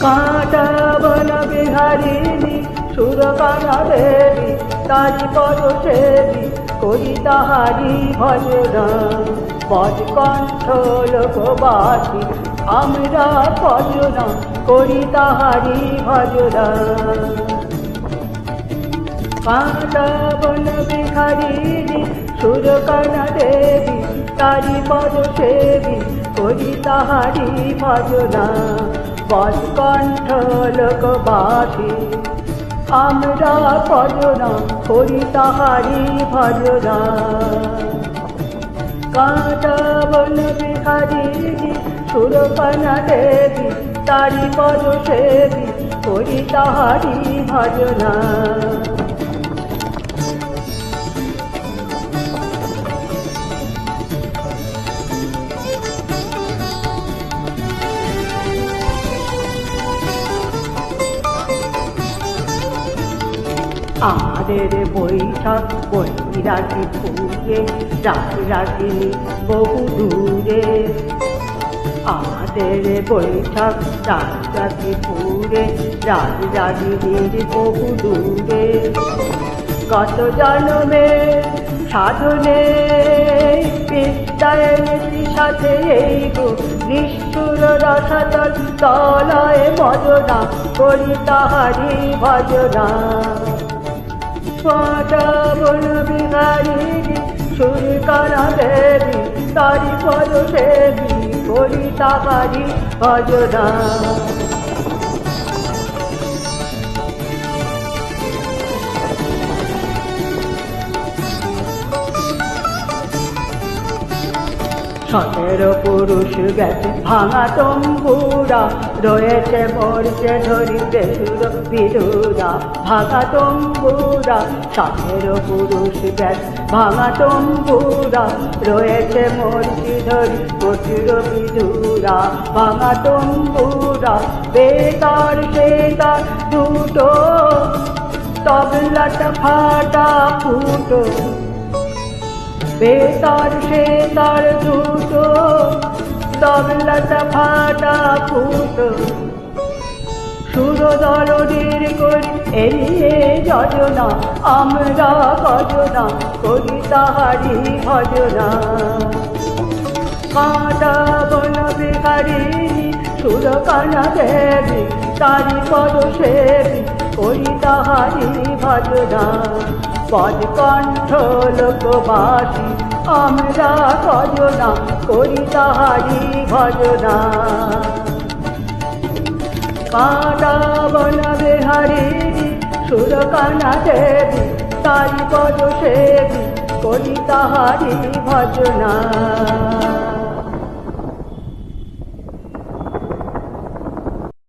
কাঁটা বন বিহারিণী সুরকানা দেবী তারি পদ সেবী করি তাহারি ভজনা বজকণ্ঠ লোকবাসী আমরা ভজনা করি তাহারি ভজনা কাঁটা বন বিহারিণী সুরকানা দেবী তারি পদ সেবী করি তাহারি ভজনা বজকণ্ঠ লোকবাসী আমরা ভজনা করি তাহারি ভজনা কাঁটা বন বিহারিণী সুরকানা দেবী তারি পদ সেবী করি তাহারি ভজনা আমাদের বৈঠক বৈরাগী ফুলে রাগিনী বহু দূরে আমাদের বৈঠক রাগী ফুলে রাগিনীর বহু দূরে কত জন্মে সাধনে বিদ্যায় সাথে এই গো নিষ্ঠুর রসাতল তলয় মজনা করি তাহারি ভজনা কাঁটা বন বিহারিণী সুরকানা দেবী তারি পদ সেবী করি তাহারি ভজনা সতেরো পুরুষ গেছে ভাঙা তম্বুরা রয়েছে মরছে ধরিতে সুর বিদুরা ভাঙা তম্বুরা সতেরো পুরুষ গেছে ভাঙা তম্বুরা রয়েছে মরছি ধরি প্রচুর বিদুরা ভাঙা তম্বুরা বেতার সেতার দুটো তবলাটা ফাটা ফুটো বেতার সেতার দুটো তবলাটা ফাটা ফুটো সুরদলনের করি এড়িয়ে যজনা আমরা ভজনা করি তাহারি ভজনা কাঁটা বন বিহারিণী সুরকানা দেবী তারি পদ সেবী করি তাহারি ভজনা বজকণ্ঠ লোকবাসী আমরা ভজনা করি তাহারি ভজনা কাঁটা বন বিহারিণী সুরকানা দেবী তারি পদ সেবী করি তাহারি ভজনা।